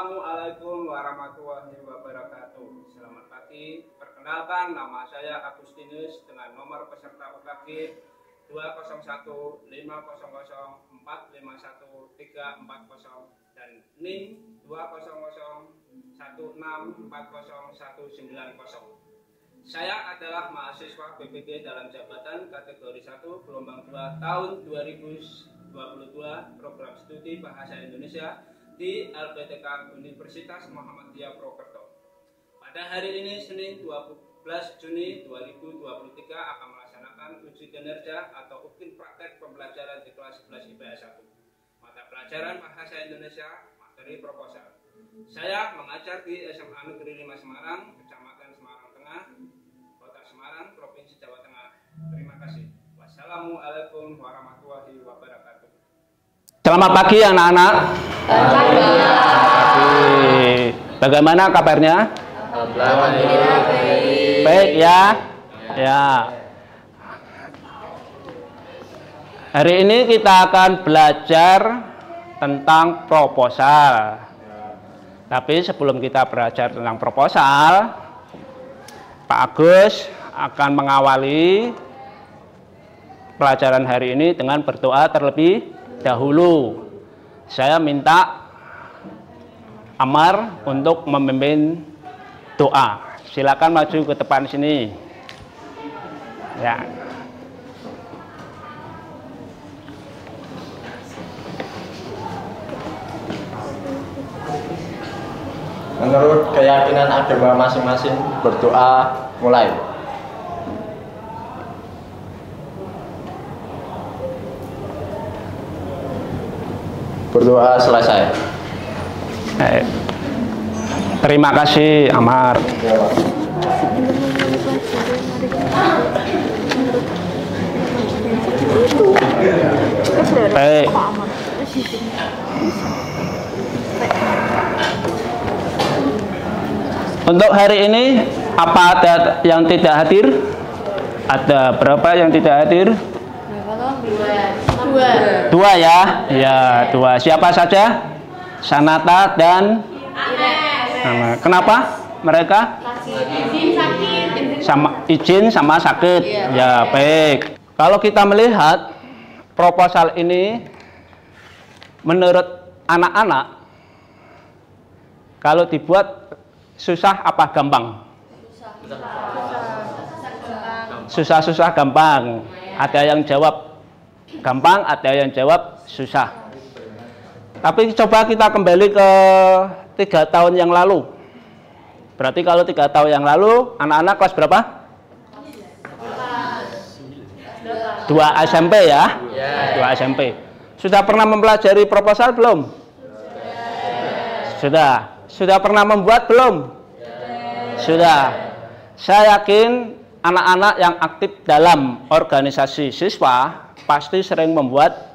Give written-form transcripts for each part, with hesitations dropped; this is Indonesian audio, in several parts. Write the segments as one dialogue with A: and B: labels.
A: Assalamualaikum warahmatullahi wabarakatuh. Selamat pagi. Perkenalkan, nama saya Agustinus dengan nomor peserta UKG 201500451 dan NIM 20016401990. Saya adalah mahasiswa BPD dalam jabatan kategori 1 gelombang 2 tahun 2022 program studi Bahasa Indonesia di LPTK Universitas Muhammadiyah Purwokerto. Pada hari ini Senin 12 Juni 2023 akan melaksanakan uji kinerja atau UKIN praktek pembelajaran di kelas 11 IPS 1. Mata pelajaran Bahasa Indonesia, materi proposal. Saya mengajar di SMA Negeri 5 Semarang, Kecamatan Semarang Tengah, Kota Semarang, Provinsi Jawa Tengah. Terima kasih. Wassalamualaikum warahmatullahi wabarakatuh.
B: Selamat pagi anak-anak. Bagaimana kabarnya?
C: Alhamdulillah baik.
B: Baik ya. Ya. Hari ini kita akan belajar tentang proposal. Tapi sebelum kita belajar tentang proposal, Pak Agus akan mengawali pelajaran hari ini dengan berdoa terlebih dahulu. Saya minta Amar untuk memimpin doa. Silakan maju ke depan sini. Ya.
C: Menurut keyakinan agama masing-masing, berdoa mulai. Berdoa selesai.
B: Terima kasih Amar. Baik. Untuk hari ini apa ada yang tidak hadir? Ada berapa yang tidak hadir? Dua ya, ya dua. Siapa saja? Sanata dan kenapa mereka? Izin sama sakit. Ya baik. Kalau kita melihat proposal ini, menurut anak-anak, kalau dibuat susah apa gampang? Susah-susah gampang. Ada yang jawab gampang, ada yang jawab susah. Tapi coba kita kembali ke 3 tahun yang lalu. Berarti kalau 3 tahun yang lalu, anak-anak kelas berapa? 2 SMP ya? 2 SMP. Sudah pernah mempelajari proposal belum? Sudah. Sudah pernah membuat belum? Sudah. Saya yakin anak-anak yang aktif dalam organisasi siswa pasti sering membuat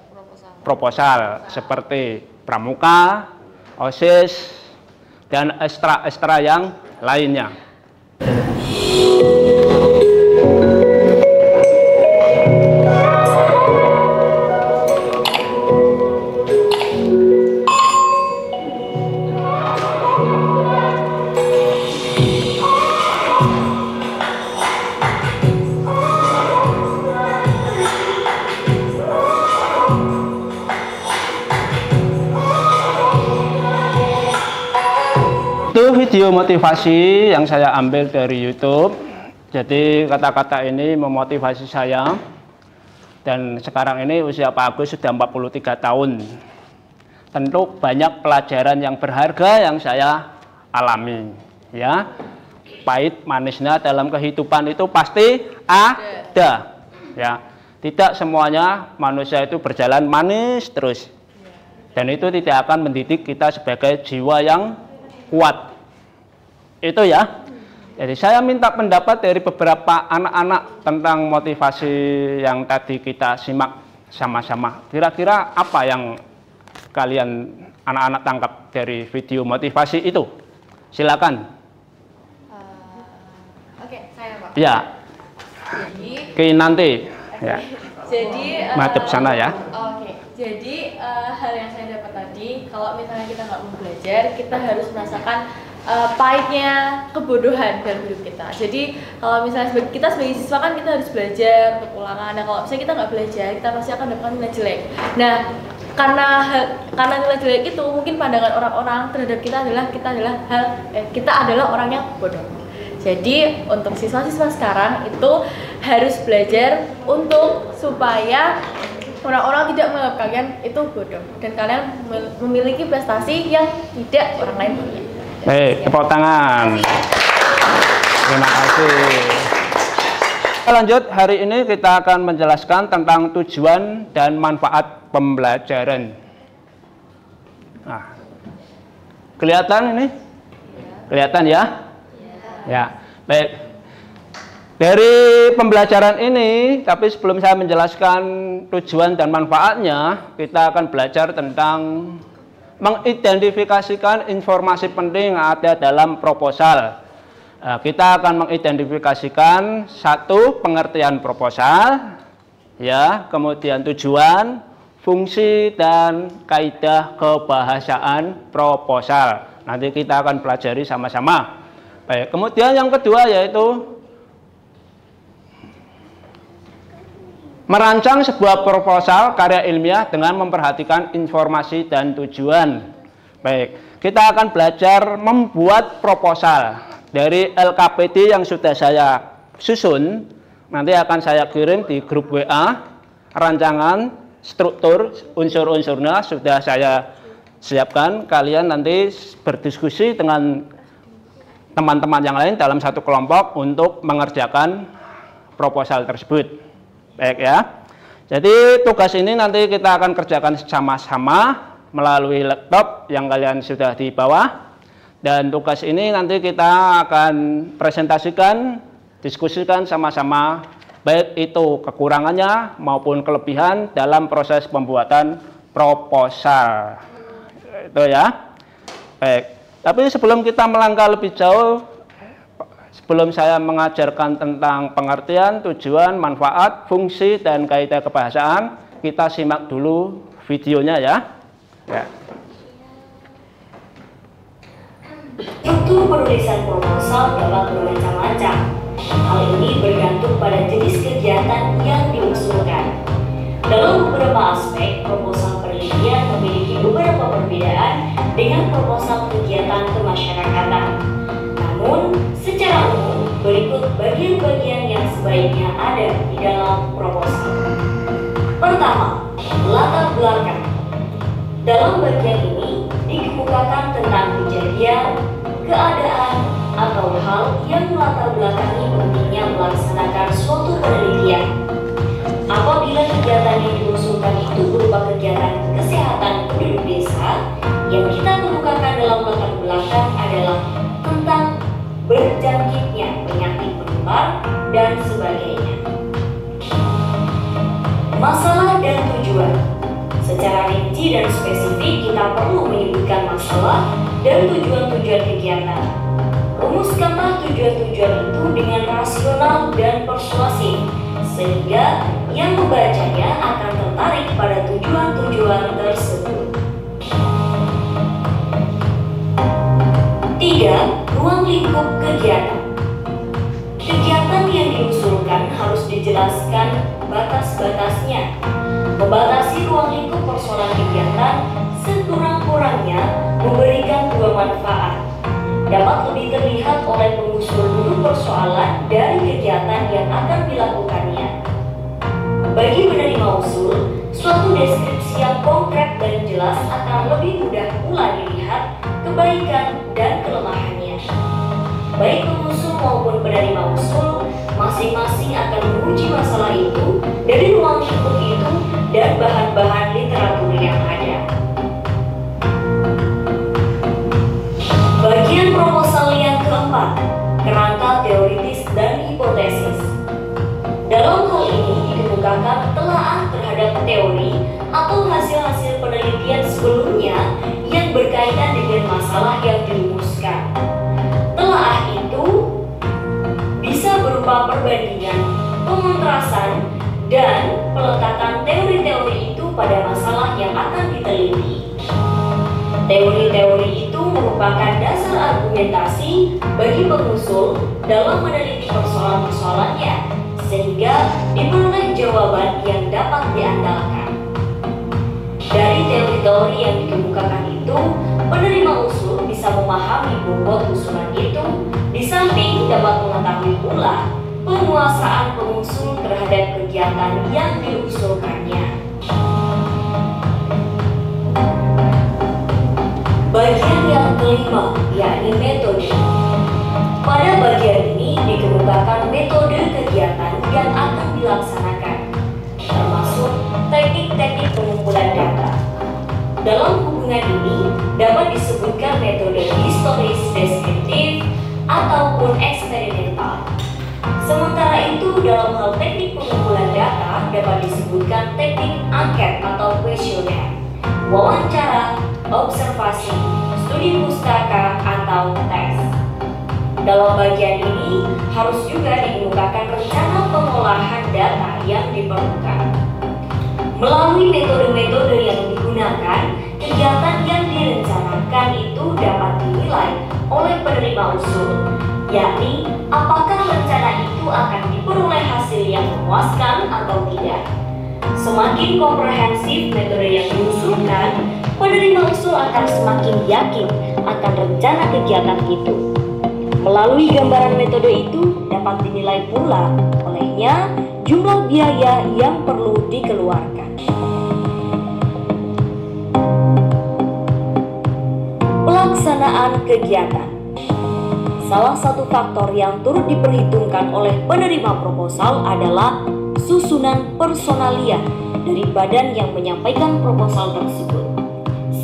B: proposal seperti pramuka, OSIS, dan ekstra-ekstra yang lainnya. Video motivasi yang saya ambil dari YouTube. Jadi kata-kata ini memotivasi saya. Dan sekarang ini usia Pak Agus sudah 43 tahun. Tentu banyak pelajaran yang berharga yang saya alami. Ya, pahit manisnya dalam kehidupan itu pasti ada. Ya, tidak semuanya manusia itu berjalan manis terus. Dan itu tidak akan mendidik kita sebagai jiwa yang kuat. Itu ya. Jadi saya minta pendapat dari beberapa anak-anak tentang motivasi yang tadi kita simak sama-sama. Kira-kira apa yang kalian anak-anak tangkap dari video motivasi itu? Silakan.
D: Oke, saya Pak.
B: Ya. Oke, nanti. Ya.
D: Jadi
B: madep sana ya.
D: Oke. Jadi hal yang saya dapat tadi Jadi kalau misalnya kita nggak mau belajar, kita harus merasakan pahitnya kebodohan dalam hidup kita. Jadi kalau misalnya kita sebagai siswa kan kita harus belajar untuk ulangan. Nah kalau misalnya kita nggak belajar, kita pasti akan dapatkan nilai jelek. Nah karena nilai jelek itu mungkin pandangan orang-orang terhadap kita adalah orang yang bodoh. Jadi untuk siswa-siswa sekarang itu harus belajar untuk supaya orang-orang tidak menganggap kalian itu bodoh dan kalian memiliki prestasi yang tidak orang lain punya.
B: Baik, tepuk tangan. Terima kasih. Lanjut, hari ini kita akan menjelaskan tentang tujuan dan manfaat pembelajaran. Nah, kelihatan ini? Kelihatan ya? Ya, baik. Dari pembelajaran ini, tapi sebelum saya menjelaskan tujuan dan manfaatnya, kita akan belajar tentang mengidentifikasikan informasi penting yang ada dalam proposal. Kita akan mengidentifikasikan satu, pengertian proposal, ya, kemudian tujuan, fungsi, dan kaidah kebahasaan proposal. Nanti kita akan pelajari sama-sama. Baik, kemudian yang kedua yaitu merancang sebuah proposal karya ilmiah dengan memperhatikan informasi dan tujuan. Baik, kita akan belajar membuat proposal dari LKPD yang sudah saya susun. Nanti akan saya kirim di grup WA. Rancangan, struktur, unsur-unsurnya sudah saya siapkan. Kalian nanti berdiskusi dengan teman-teman yang lain dalam satu kelompok untuk mengerjakan proposal tersebut. Baik ya. Jadi tugas ini nanti kita akan kerjakan sama-sama melalui laptop yang kalian sudah di bawah. Dan tugas ini nanti kita akan presentasikan, diskusikan sama-sama, baik itu kekurangannya maupun kelebihan dalam proses pembuatan proposal. Itu ya. Baik. Tapi sebelum kita melangkah lebih jauh, sebelum saya mengajarkan tentang pengertian, tujuan, manfaat, fungsi, dan kaidah kebahasaan, kita simak dulu videonya ya.
E: Struktur penulisan proposal dapat bermacam-macam. Hal ini bergantung pada jenis kegiatan yang diusulkan. Dalam beberapa aspek, proposal penelitian memiliki beberapa perbedaan dengan proposal kegiatan kemasyarakatan. Namun, secara umum, berikut bagian-bagian yang sebaiknya ada di dalam proposal. Pertama, latar belakang. Dalam bagian ini, dikemukakan tentang kejadian, keadaan, atau hal yang melatar belakangi pentingnya melaksanakan suatu penelitian. Apabila kegiatan yang diusulkan itu berupa kegiatan kesehatan penduduk desa, yang kita kemukakan dalam latar belakang adalah tentang berjangkitnya penyakit menular dan sebagainya. Masalah dan tujuan. Secara rinci dan spesifik kita perlu menyebutkan masalah dan tujuan-tujuan kegiatan. Rumuskanlah tujuan-tujuan itu dengan rasional dan persuasif, sehingga yang membacanya akan tertarik pada tujuan-tujuan tersebut. 3. Ruang lingkup kegiatan. Kegiatan yang diusulkan harus dijelaskan batas-batasnya. Membatasi ruang lingkup persoalan kegiatan sekurang-kurangnya memberikan dua manfaat. Dapat lebih terlihat oleh pengusul dulu persoalan dari kegiatan yang akan dilakukannya. Bagi penerima usul, suatu deskripsi yang konkret dan jelas akan lebih mudah pula dilihat kebaikan dan kelemahannya. Baik pengusul maupun penerima usul, masing-masing akan menguji masalah itu dari ruang lingkup itu dan bahan-bahan literatur yang ada. Bagian proposal yang keempat, kerangka teoritis dan hipotesis. Dalam hal ini dikemukakan telaah terhadap teori atau hasil-hasil penelitian sebelumnya yang berkaitan dengan masalah yang dirumuskan. Telaah itu bisa berupa perbandingan, pengontrasan, dan peletakan teori-teori itu pada Teori-teori itu merupakan dasar argumentasi bagi pengusul dalam meneliti persoalan-persoalannya, sehingga diperoleh jawaban yang dapat diandalkan. Dari teori-teori yang dikemukakan itu, penerima usul bisa memahami bobot usulan itu, di samping dapat mengetahui pula penguasaan pengusul terhadap kegiatan yang diusulkannya. Bagian yang kelima, yakni metode. Pada bagian ini dikemukakan metode kegiatan yang akan dilaksanakan, termasuk teknik-teknik pengumpulan data. Dalam hubungan ini dapat disebutkan metode historis deskriptif ataupun eksperimental. Sementara itu dalam hal teknik pengumpulan data dapat disebutkan teknik angket atau kuesioner, wawancara, observasi, studi pustaka, atau tes. Dalam bagian ini harus juga dikemukakan rencana pengolahan data yang diperlukan. Melalui metode-metode yang digunakan, kegiatan yang direncanakan itu dapat dinilai oleh penerima usul, yakni apakah rencana itu akan diperoleh hasil yang memuaskan atau tidak. Semakin komprehensif metode yang diusulkan, penerima usul akan semakin yakin akan rencana kegiatan itu. Melalui gambaran metode itu dapat dinilai pula olehnya jumlah biaya yang perlu dikeluarkan. Pelaksanaan kegiatan. Salah satu faktor yang turut diperhitungkan oleh penerima proposal adalah susunan personalia dari badan yang menyampaikan proposal tersebut.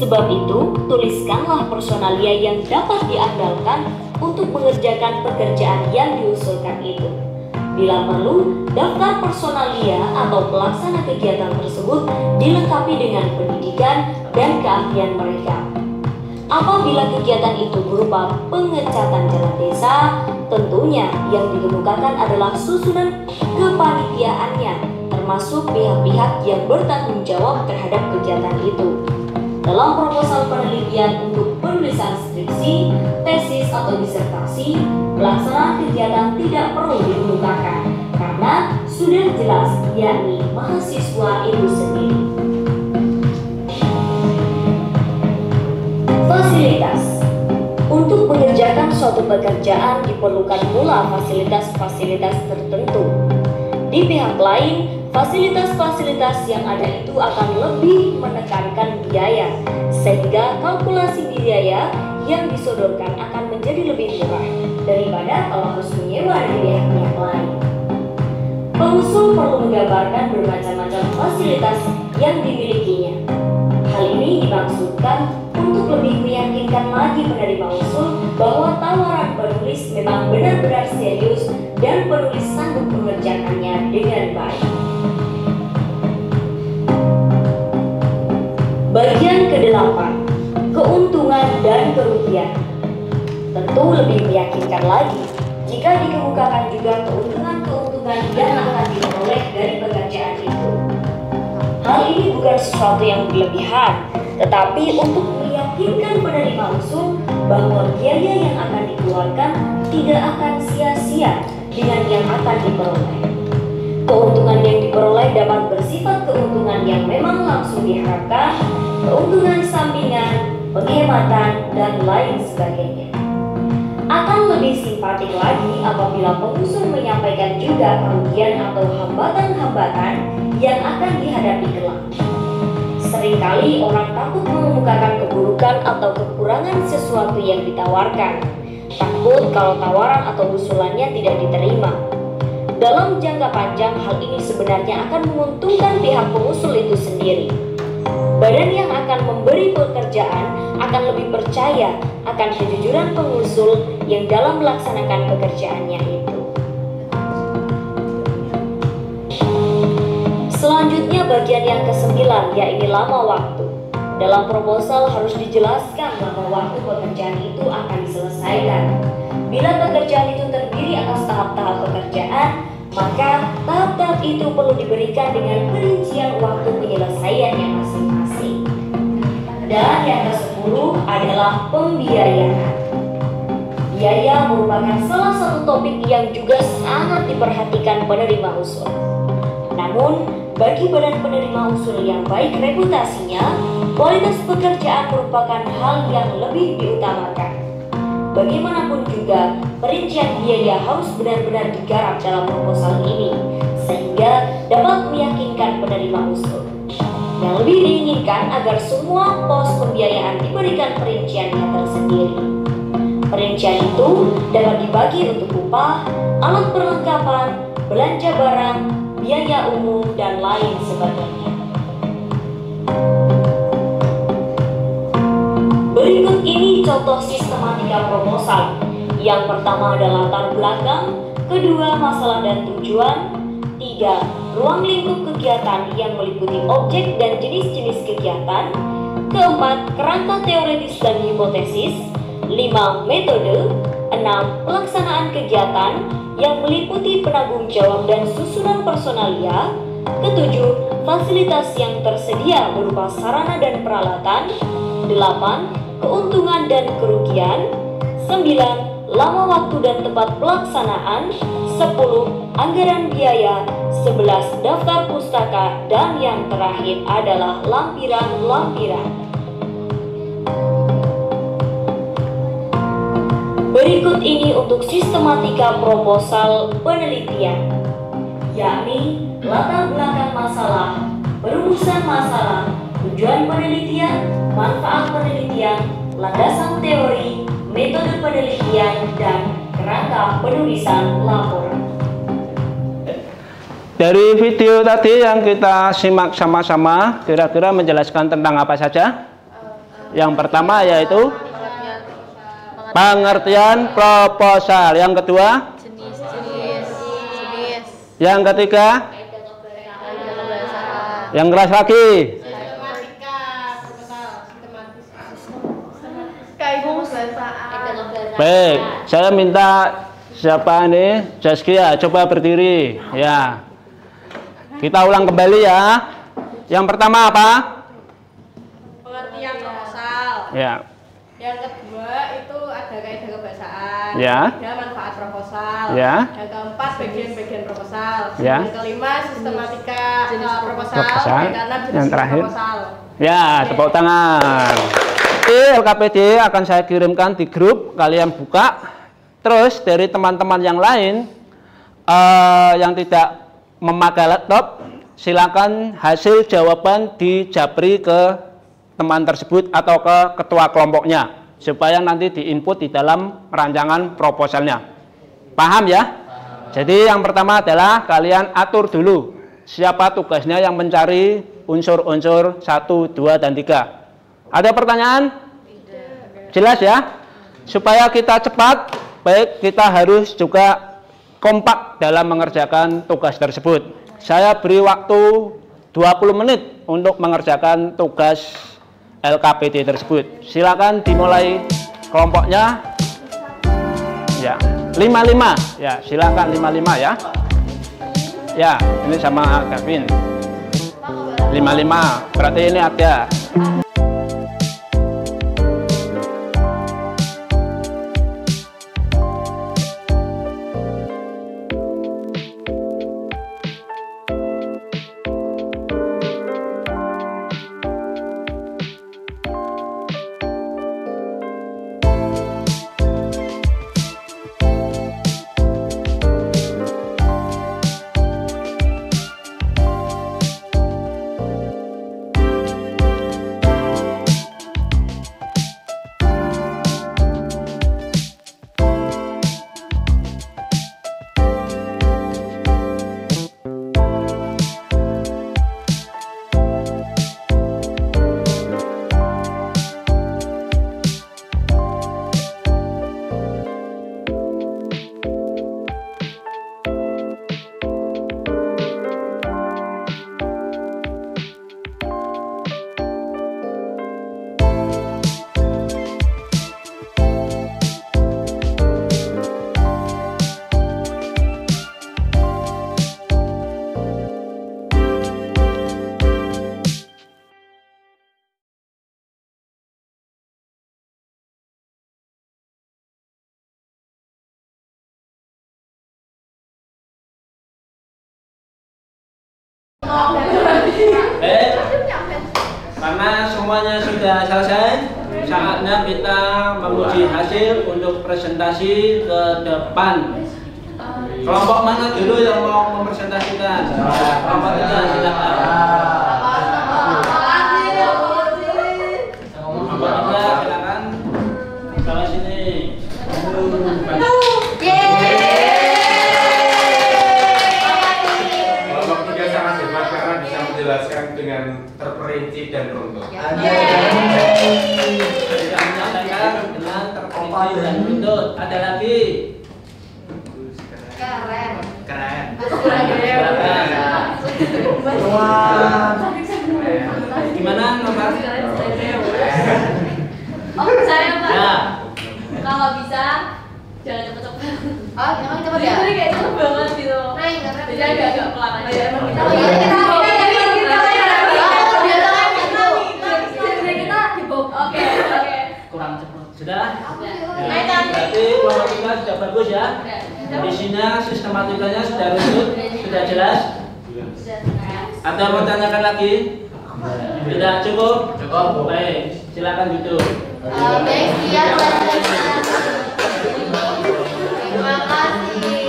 E: Sebab itu, tuliskanlah personalia yang dapat diandalkan untuk mengerjakan pekerjaan yang diusulkan itu. Bila perlu, daftar personalia atau pelaksana kegiatan tersebut dilengkapi dengan pendidikan dan keahlian mereka. Apabila kegiatan itu berupa pengecatan jalan desa, tentunya yang dikemukakan adalah susunan kepanitiaannya, termasuk pihak-pihak yang bertanggung jawab terhadap kegiatan itu. Dalam proposal penelitian untuk penulisan skripsi, tesis atau disertasi, pelaksanaan kegiatan tidak perlu dikemukakan karena sudah jelas, yakni mahasiswa itu sendiri. Fasilitas. Untuk mengerjakan suatu pekerjaan diperlukan pula fasilitas-fasilitas tertentu. Di pihak lain, fasilitas-fasilitas yang ada itu akan lebih menekankan biaya, sehingga kalkulasi biaya yang disodorkan akan menjadi lebih murah daripada kalau harus menyewa dari pihak-pihak lain. Pengusul perlu menggambarkan bermacam-macam fasilitas yang dimilikinya. Hal ini dimaksudkan untuk lebih meyakinkan lagi penerima usul bahwa tawaran penulis memang benar-benar serius dan penulis sanggup mengerjakannya dengan baik. Bagian ke-8, keuntungan dan kerugian. Tentu lebih meyakinkan lagi jika dikemukakan juga keuntungan-keuntungan yang akan diperoleh dari pekerjaan itu. Hal ini bukan sesuatu yang berlebihan, tetapi untuk meyakinkan penerima usul bahwa biaya yang akan dikeluarkan tidak akan sia-sia dengan yang akan diperoleh. Keuntungan yang diperoleh dapat bersifat keuntungan yang memang langsung diharapkan, keuntungan sampingan, penghematan, dan lain sebagainya. Akan lebih simpatik lagi apabila pengusul menyampaikan juga kerugian atau hambatan-hambatan yang akan dihadapi kelak. Seringkali orang takut mengemukakan keburukan atau kekurangan sesuatu yang ditawarkan, takut kalau tawaran atau usulannya tidak diterima. Dalam jangka panjang, hal ini sebenarnya akan menguntungkan pihak pengusul itu sendiri. Badan yang akan memberi pekerjaan akan lebih percaya akan kejujuran pengusul yang dalam melaksanakan pekerjaannya itu. Selanjutnya bagian yang ke-9, yaitu lama waktu. Dalam proposal harus dijelaskan bahwa waktu pekerjaan itu akan diselesaikan. Bila pekerjaan itu terdiri atas tahap-tahap pekerjaan, maka tahap-tahap itu perlu diberikan dengan perincian waktu penyelesaiannya masing-masing. Dan yang ke-10, adalah pembiayaan. Biaya merupakan salah satu topik yang juga sangat diperhatikan penerima usul. Namun, bagi badan penerima usul yang baik reputasinya, kualitas pekerjaan merupakan hal yang lebih diutamakan. Bagaimanapun juga, perincian biaya harus benar-benar digarap dalam proposal ini, sehingga dapat meyakinkan penerima usul. Yang lebih diinginkan agar semua pos pembiayaan diberikan perinciannya tersendiri. Perincian itu dapat dibagi untuk upah, alat perlengkapan, belanja barang, biaya umum, dan lain sebagainya. Berikut ini contoh sistematika proposal. Yang pertama adalah latar belakang, kedua masalah dan tujuan, tiga ruang lingkup kegiatan yang meliputi objek dan jenis-jenis kegiatan, keempat kerangka teoritis dan hipotesis, 5. Metode, 6. Pelaksanaan kegiatan yang meliputi penanggung jawab dan susunan personalia, ketujuh. Fasilitas yang tersedia berupa sarana dan peralatan, 8. Keuntungan dan kerugian, 9. Lama waktu dan tempat pelaksanaan, 10. Anggaran biaya, 11. Daftar pustaka, dan yang terakhir adalah lampiran-lampiran. Berikut ini untuk sistematika proposal penelitian, yakni latar belakang masalah, perumusan masalah, tujuan penelitian, manfaat penelitian, landasan teori, metode penelitian, dan kerangka penulisan laporan.
B: Dari video tadi yang kita simak sama-sama, kira-kira menjelaskan tentang apa saja? Yang pertama yaitu pengertian proposal. Yang kedua,
D: jenis.
B: yang ketiga, yang keras lagi, baik. Saya minta siapa ini, Zaskia, coba berdiri ya. Kita ulang kembali ya. Yang pertama apa?
F: Pengertian proposal.
B: Ya.
F: Yang kedua itu ada kaidah kebahasaan.
B: Ya.
F: Ada manfaat proposal.
B: Ya.
F: Yang keempat bagian-bagian proposal.
B: Ya.
F: Yang kelima sistematika proposal.
B: Proposal.
F: Yang keenam
B: Yang
F: jenis
B: terakhir.
F: proposal.
B: Ya, tepuk tangan. LKPD akan saya kirimkan di grup, kalian buka. Terus dari teman-teman yang lain yang tidak memakai laptop, silakan hasil jawaban dijapri ke teman tersebut atau ke ketua kelompoknya supaya nanti diinput di dalam rancangan proposalnya. Paham ya? Jadi yang pertama adalah kalian atur dulu siapa tugasnya yang mencari unsur-unsur 1, 2, dan 3. Ada pertanyaan? Jelas ya? Supaya kita cepat, baik kita harus juga kompak dalam mengerjakan tugas tersebut. Saya beri waktu 20 menit untuk mengerjakan tugas LKPD tersebut. Silakan dimulai kelompoknya. Ya, 55. Ya, silakan 55 ya. Ya, ini sama Gavin. 55. Berarti ini ada.
A: Baik, karena semuanya sudah selesai, saatnya kita menguji hasil untuk presentasi ke depan. Kelompok mana dulu yang mau mempresentasikan? Kelompok 3 silakan. Kelompok 3 silakan. Bawah sini.
G: Kelompok 3 sangat hebat karena bisa menjelaskan dengan terperinci dan runtuh.
A: Bisa menyampaikan dengan terperinci dan runtut. Ada lagi? Keren. Gimana nomor?
D: Oh, saya Pak.
A: Ya.
D: Kalau bisa jangan cepet-cepet.
F: Oh, emang cepet ya?
D: Jadi kayak cepet banget gitu.
F: Naik karena
D: Jadi agak pelan aja. Emang kita kita di box. Oke.
A: Kurang cepat. Sudah?
D: Naik kan?
A: Berarti kelompok kita sudah bagus ya. Isinya sistematikanya sudah runtut, sudah jelas. Ada yang mau tanyakan lagi? Tidak cukup?
C: Cukup.
A: Baik, silakan duduk.
F: Baik, siap. Terima kasih.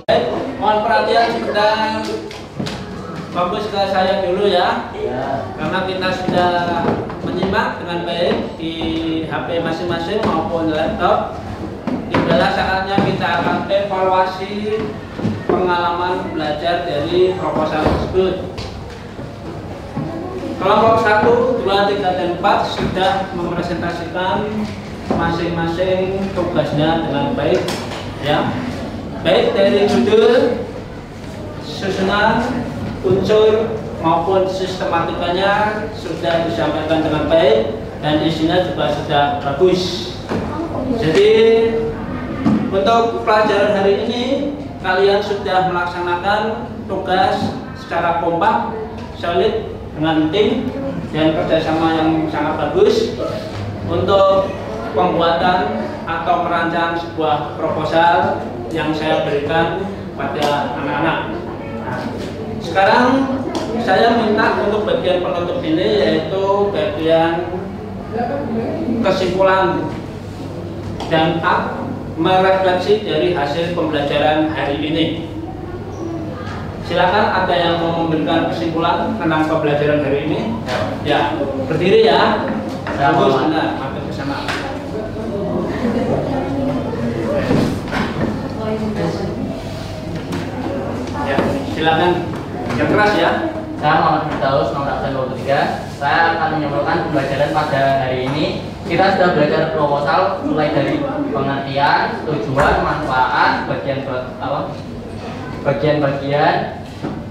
A: Baik, mohon perhatian sebentar. Fokus ke saya dulu ya. Karena kita sudah menyimak dengan baik di HP masing-masing maupun laptop. Inilah saatnya kita akan evaluasi pengalaman belajar dari proposal tersebut. Kelompok 1, 2, 3, dan 4 sudah mempresentasikan masing-masing tugasnya dengan baik ya. Baik dari judul, susunan, unsur maupun sistematikanya sudah disampaikan dengan baik dan isinya juga sudah bagus. Jadi untuk pelajaran hari ini kalian sudah melaksanakan tugas secara kompak, solid dengan tim dan kerjasama yang sangat bagus untuk pembuatan atau merancang sebuah proposal yang saya berikan pada anak-anak. Nah, sekarang saya minta untuk bagian penutup ini yaitu bagian kesimpulan dan merefleksi dari hasil pembelajaran hari ini. Silakan ada yang mau memberikan kesimpulan tentang pembelajaran hari ini? Ya, berdiri ya. Bagus, benar, makan bersama. Ya, silakan. Yang keras ya.
H: Saya Muhammad Firdaus, nomor absen 23. Saya akan menyampaikan pembelajaran pada hari ini. Kita sudah belajar proposal mulai dari pengertian, tujuan, manfaat, bagian-bagian,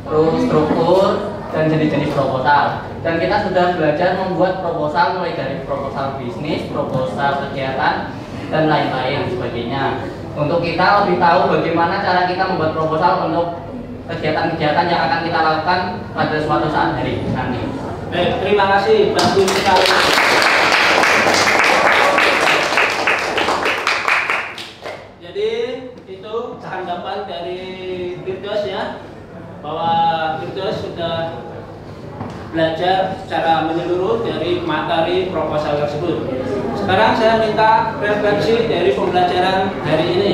H: terus struktur dan jenis-jenis proposal. Dan kita sudah belajar membuat proposal mulai dari proposal bisnis, proposal kegiatan, dan lain-lain sebagainya. Untuk kita lebih tahu bagaimana cara kita membuat proposal untuk kegiatan-kegiatan yang akan kita lakukan pada suatu saat hari nanti.
A: Baik, terima kasih, bagus sekali. Jadi itu tanggapan dari Firdaus ya, bahwa Firdaus sudah belajar secara menyeluruh dari materi proposal tersebut. Sekarang saya minta refleksi dari pembelajaran hari ini.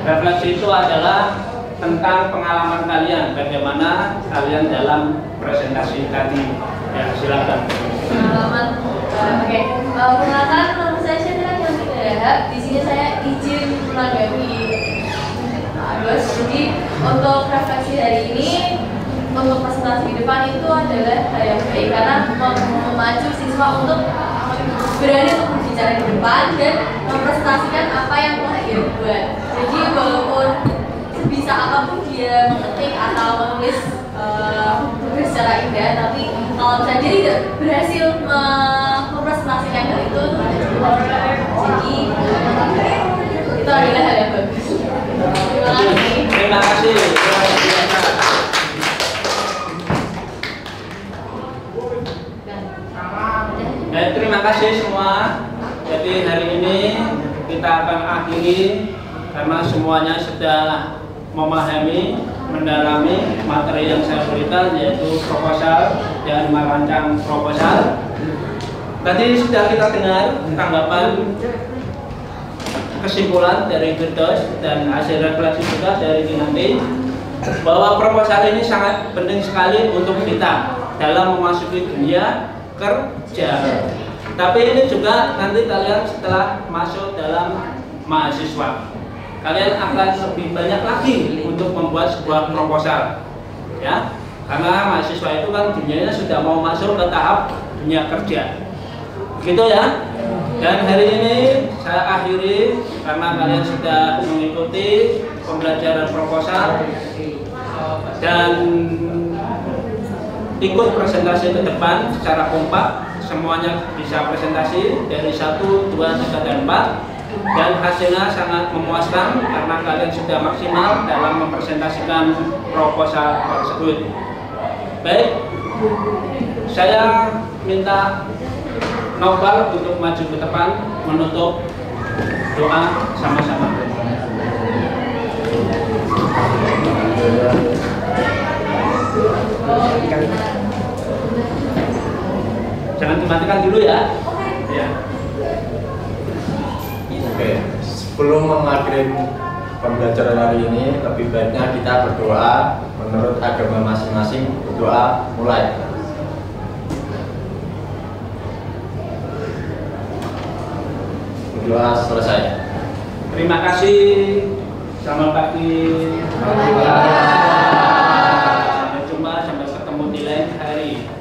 A: Refleksi itu adalah tentang pengalaman kalian, bagaimana kalian dalam presentasi tadi. Ya, silakan.
D: Pengalaman, oke. Pengalaman session kan yang 3 Dahab. Di sini saya izin menanggapi Agus. Jadi untuk refleksi hari ini, untuk presentasi di depan itu adalah hal yang baik karena memacu siswa untuk berani untuk berbicara di depan dan mempresentasikan apa yang telah dia buat. Jadi walaupun sebisa apapun dia mengetik atau menulis secara indah, tapi kalau misalnya dia tidak berhasil mempresentasikan hal itu tidak cukup. Jadi itu adalah hal yang bagus. Terima kasih.
A: Terima kasih. Terima kasih semua. Jadi hari ini kita akan akhiri karena semuanya sudah memahami, mendalami materi yang saya berikan, yaitu proposal dan merancang proposal. Tadi sudah kita dengar tanggapan kesimpulan dari Firdaus dan hasil refleksi juga dari Kinanti bahwa proposal ini sangat penting sekali untuk kita dalam memasuki dunia kerja. Tapi ini juga nanti kalian setelah masuk dalam mahasiswa, kalian akan lebih banyak lagi untuk membuat sebuah proposal, ya. Karena mahasiswa itu kan dunianya sudah mau masuk ke tahap dunia kerja, gitu ya. Dan hari ini saya akhiri karena kalian sudah mengikuti pembelajaran proposal dan ikut presentasi ke depan secara kompak. Semuanya bisa presentasi dari 1, 2, 3, dan 4, dan hasilnya sangat memuaskan karena kalian sudah maksimal dalam mempresentasikan proposal tersebut. Baik, saya minta Noval untuk maju ke depan menutup doa sama-sama. Jangan dimatikan dulu ya. Ya.
C: Oke, sebelum mengakhiri pembelajaran hari ini, lebih baiknya kita berdoa menurut agama masing-masing. Berdoa mulai. Berdoa selesai.
A: Terima kasih. Selamat pagi. Sampai jumpa, sampai ketemu di lain hari.